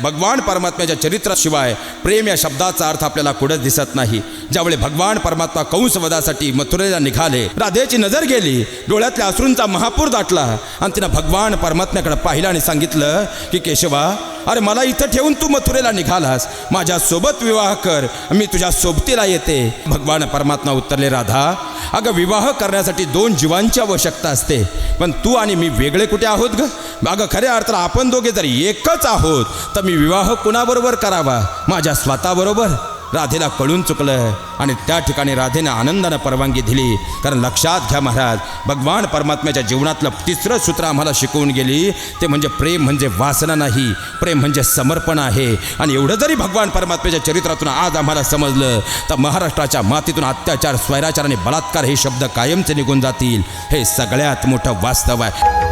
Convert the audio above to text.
भगवान परमात्म्याच्या चरित्राशिवाय प्रेम या शब्दाचा अर्थ आपल्याला कुठंच दिसत नाही। ज्यावेळी भगवान परमात्मा कंसवधासाठी मथुरेला निघाले, राधेची नजर गेली, डोळ्यातल्या अश्रूंचा महापूर दाटला आणि तिनं भगवान परमात्म्याकडे पाहिलं आणि सांगितलं की केशवा, अरे मला इथं ठेवून तू मथुरेला निघालास, माझ्यासोबत विवाह कर, मी तुझ्या सोबतीला येते। भगवान परमात्मा उत्तरले, राधा अगं विवाह करण्यासाठी 2 जीवांची आवश्यकता असते, पण तू आणि मी वेगळे कुठे आहोत ग? अगं खऱ्या अर्थाला आपण दोघे जर एकच आहोत तर मी विवाह कुणाबरोबर करावा? माझ्या स्वतःबरोबर? राधेला कळून चुकलं आणि त्या ठिकाणी राधेनं आनंदानं परवानगी दिली। कारण लक्षात घ्या महाराज, भगवान परमात्म्याच्या जीवनातलं 3रं सूत्र आम्हाला शिकवून गेली, ते म्हणजे प्रेम म्हणजे वासना नाही, प्रेम म्हणजे समर्पण आहे। आणि एवढं जरी भगवान परमात्म्याच्या चरित्रातून आज आम्हाला समजलं तर महाराष्ट्राच्या मातीतून अत्याचार, स्वैराचार आणि बलात्कार हे शब्द कायमचे निघून जातील। हे सगळ्यात मोठं वास्तव आहे।